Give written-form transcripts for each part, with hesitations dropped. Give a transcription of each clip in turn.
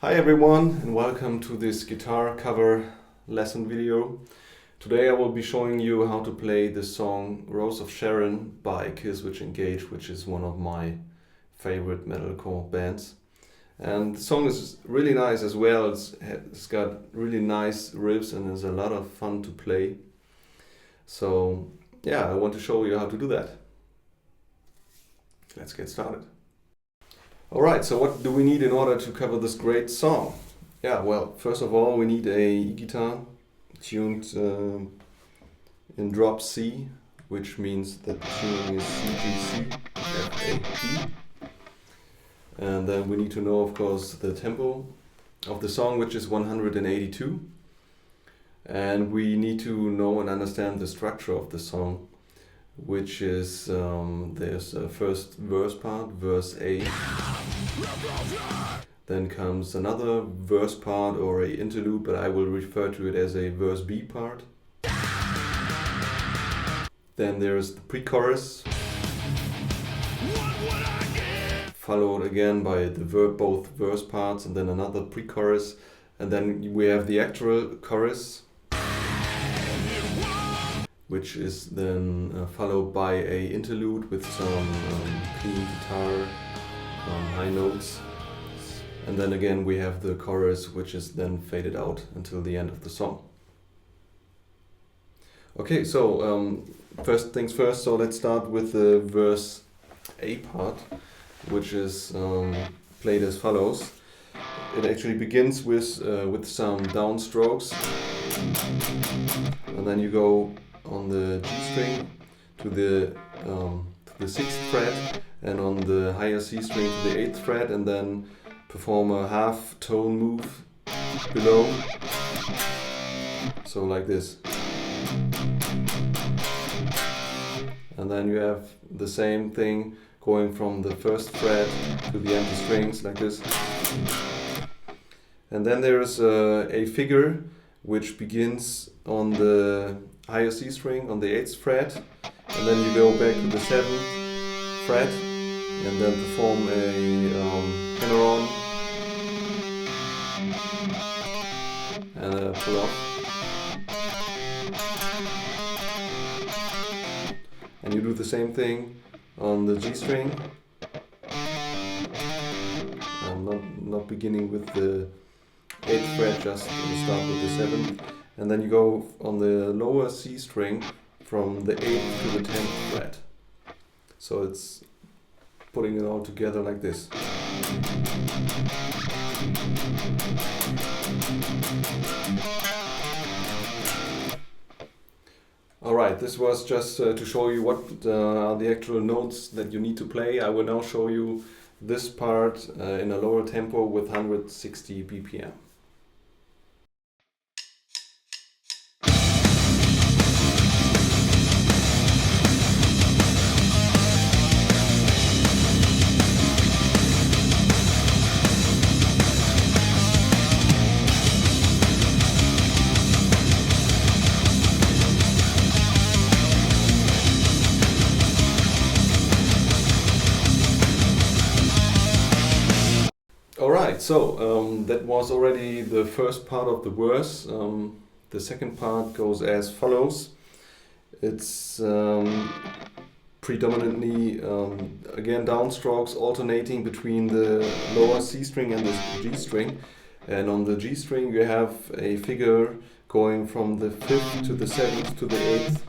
Hi everyone, and welcome to this guitar cover lesson video. Today I will be showing you how to play the song Rose of Sharyn by Killswitch Engage, which is one of my favorite metalcore bands. And the song is really nice as well. It's got really nice riffs and is a lot of fun to play. So yeah, I want to show you how to do that. Let's get started. Alright, so what do we need in order to cover this great song? Yeah, well, first of all we need a E-guitar tuned in drop C, which means that the tuning is C, G, C, F, A, G. And then we need to know, of course, the tempo of the song, which is 182. And we need to know and understand the structure of the song, which is, there's a first verse part, verse A. Then comes another verse part or a interlude, but I will refer to it as a verse B part. Then there's the pre-chorus, followed again by both verse parts and then another pre-chorus. And then we have the actual chorus, which is then followed by a interlude with some clean guitar, high notes. And then again we have the chorus, which is then faded out until the end of the song. Okay, so first things first, so let's start with the verse A part, which is played as follows. It actually begins with some downstrokes, and then you go on the G string to the 6th fret, and on the higher C string to the 8th fret, and then perform a half tone move below, so like this. And then you have the same thing going from the 1st fret to the empty strings like this. And then there is a figure which begins on the higher C string on the 8th fret, and then you go back to the 7th fret and then perform a hammer-on and a pull-off. And you do the same thing on the G string, not beginning with the 8th fret, just start with the 7th, and then you go on the lower C string from the 8th to the 10th fret. So it's putting it all together like this. Alright, this was just to show you what are the actual notes that you need to play. I will now show you this part in a lower tempo with 160 BPM. Alright, so that was already the first part of the verse. The second part goes as follows. It's predominantly, again, downstrokes alternating between the lower C string and the G string. And on the G string you have a figure going from the 5th to the 7th to the 8th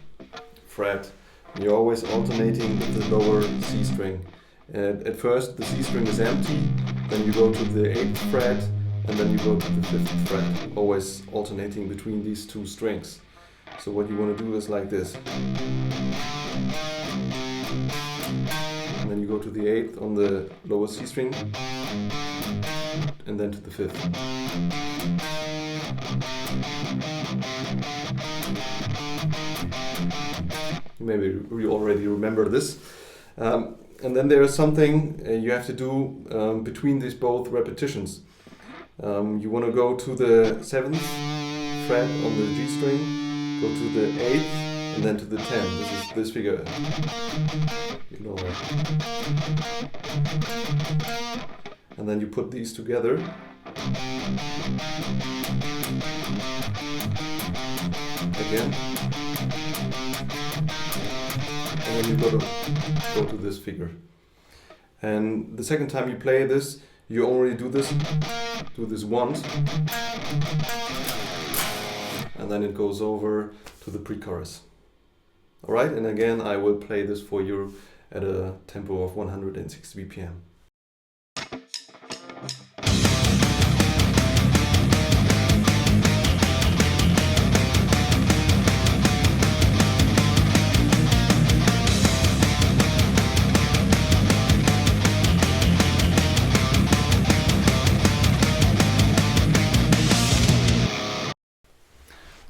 fret. And you're always alternating with the lower C string. At first the C string is empty, then you go to the 8th fret, and then you go to the 5th fret, always alternating between these two strings. So what you want to do is like this. And then you go to the 8th on the lower C string, and then to the 5th. Maybe you already remember this. And then there is something you have to do between these both repetitions. You want to go to the 7th fret on the G string, go to the 8th and then to the 10. This is this figure. Ignore that. And then you put these together. Again. And then you go to this figure. And the second time you play this, you only do this once. And then it goes over to the pre-chorus. Alright, and again I will play this for you at a tempo of 160 BPM.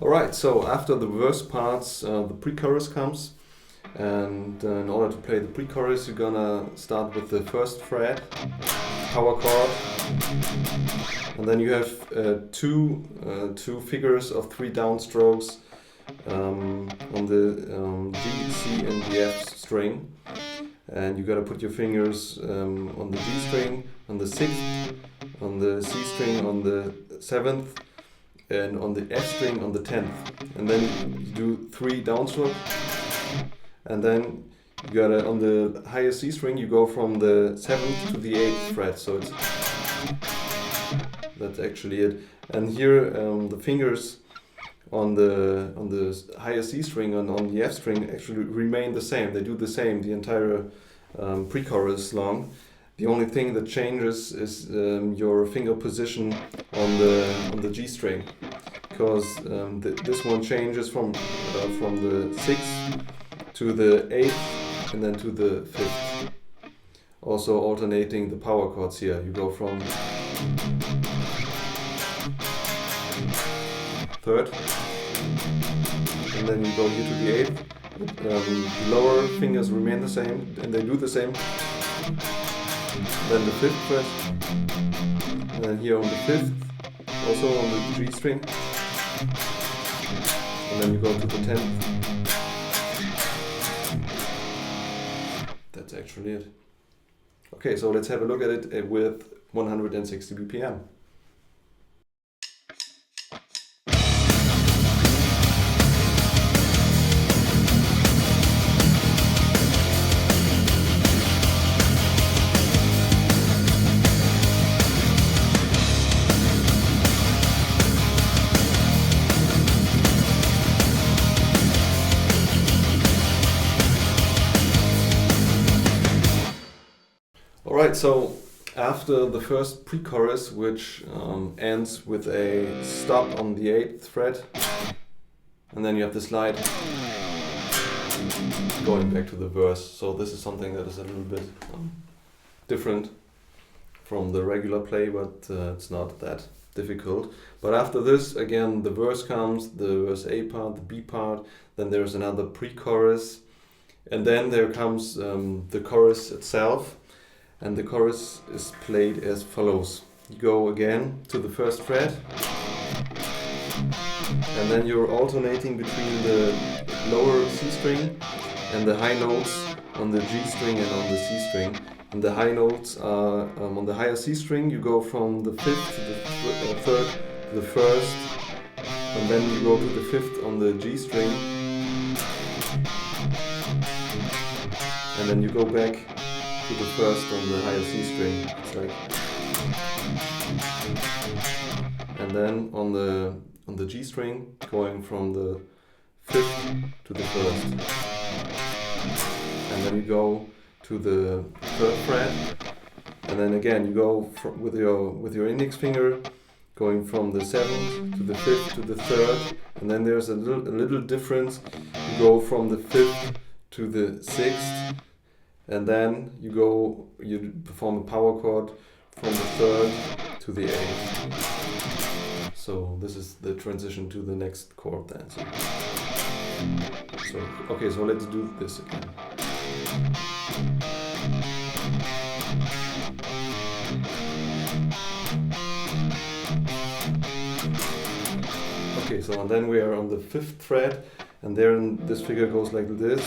Alright, so after the verse parts, the pre-chorus comes, and in order to play the pre-chorus, you're gonna start with the first fret, power chord, and then you have two figures of 3 downstrokes on the G, C, and the F string, and you gotta put your fingers on the G string, on the 6th, on the C string, on the 7th, and on the F string on the 10th, and then you do 3 downstroke, and then you gotta, on the higher C string, you go from the 7th to the 8th fret, so that's actually it. And here the fingers on the higher C string and on the F string actually remain the same. They do the same the entire pre-chorus long. The only thing that changes is your finger position on the G string, because this one changes from the 6th to the 8th and then to the 5th. Also alternating the power chords here. You go from 3rd and then you go here to the 8th. The lower fingers remain the same and they do the same. Then the 5th fret, and then here on the 5th, also on the G string, and then you go to the 10th. That's actually it. Okay, so let's have a look at it with 160 BPM. Alright, so after the first pre-chorus, which ends with a stop on the 8th fret, and then you have the slide going back to the verse. So this is something that is a little bit different from the regular play, but it's not that difficult. But after this, again, the verse comes, the verse A part, the B part, then there's another pre-chorus, and then there comes the chorus itself. And the chorus is played as follows. You go again to the first fret, and then you're alternating between the lower C string and the high notes on the G string and on the C string. And the high notes are on the higher C string, you go from the 5th to the 3rd to the 1st, and then you go to the 5th on the G string, and then you go back to the 1st on the higher C string. It's like, and then on the G string, going from the 5th to the 1st, and then you go to the 3rd fret, and then again you go with your index finger, going from the 7th to the 5th to the 3rd, and then there's a little difference. You go from the 5th to the 6th. And then you perform a power chord from the 3rd to the 8th. So this is the transition to the next chord then. So okay, so let's do this again. Okay, so then we are on the 5th fret, And then this figure goes like this.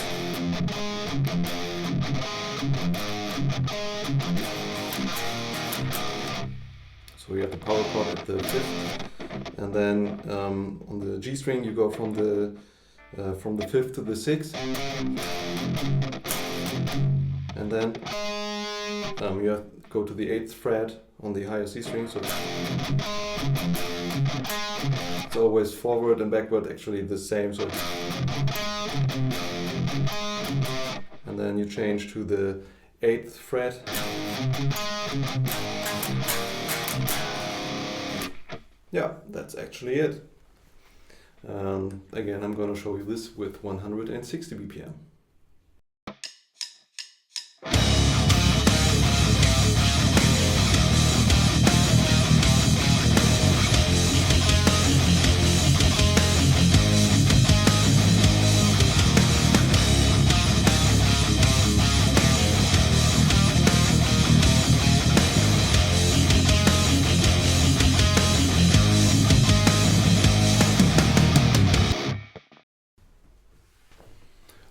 So we have the power chord at the 5th, and then on the G string you go from the 5th to the 6th, and then you have to go to the 8th fret on the higher C string. So it's always forward and backward, actually the same. So, and then you change to the 8th fret. Yeah, that's actually it. Again, I'm gonna show you this with 160 BPM.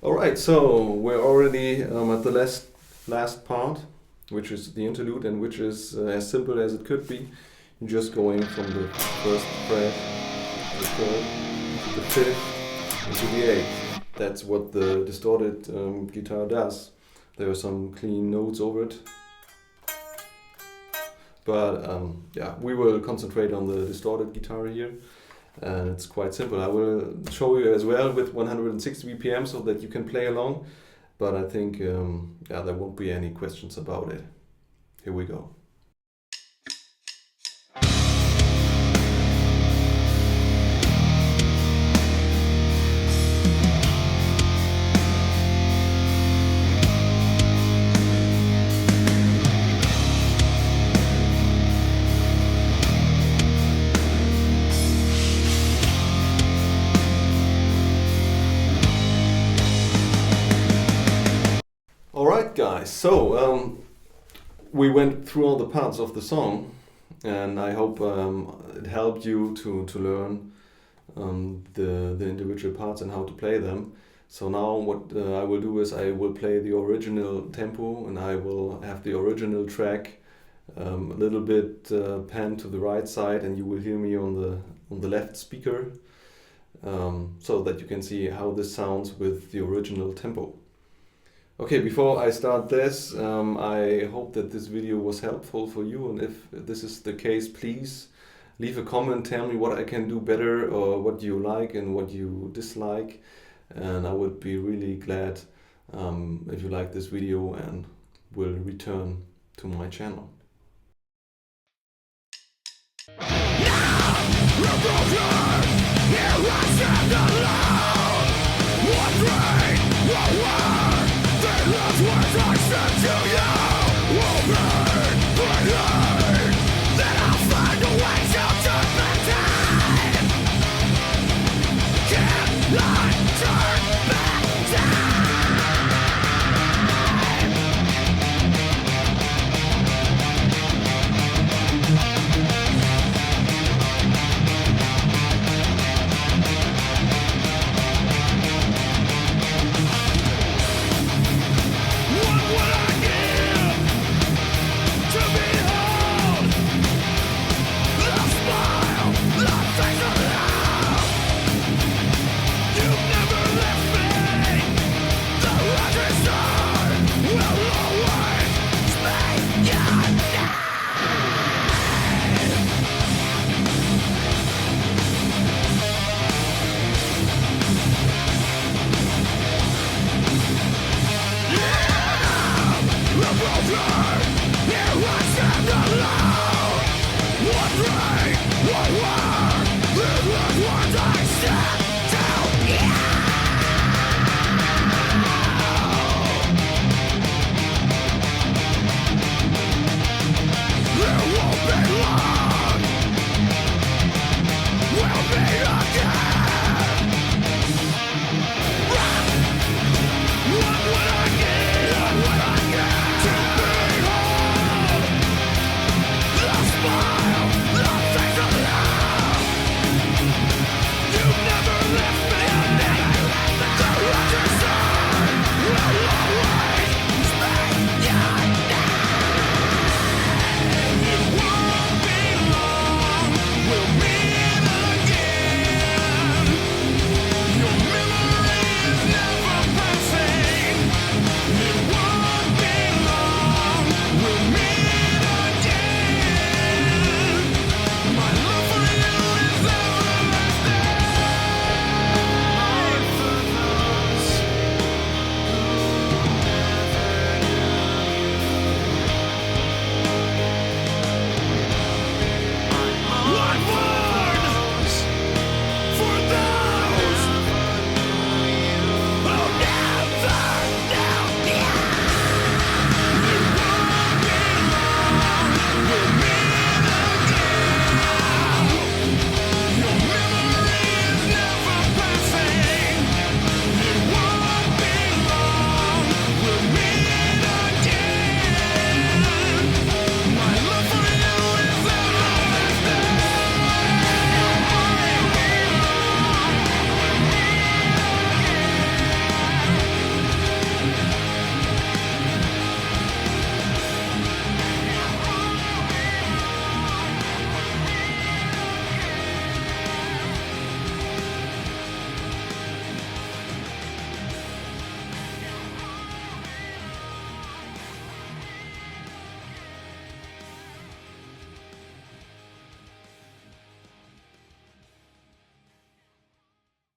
Alright, so we're already at the last part, which is the interlude, and which is as simple as it could be. You're just going from the 1st fret to the 3rd, to the 5th, and to the 8th. That's what the distorted guitar does. There are some clean notes over it. But yeah, we will concentrate on the distorted guitar here. And it's quite simple. I will show you as well with 160 BPM so that you can play along. But I think yeah, there won't be any questions about it. Here we go. Alright guys, so we went through all the parts of the song, and I hope it helped you to learn the individual parts and how to play them. So now what I will do is I will play the original tempo, and I will have the original track a little bit panned to the right side, and you will hear me on the left speaker, so that you can see how this sounds with the original tempo. Okay, before I start this, I hope that this video was helpful for you, and if this is the case, please leave a comment, tell me what I can do better, or what you like and what you dislike, and I would be really glad if you like this video and will return to my channel. Now,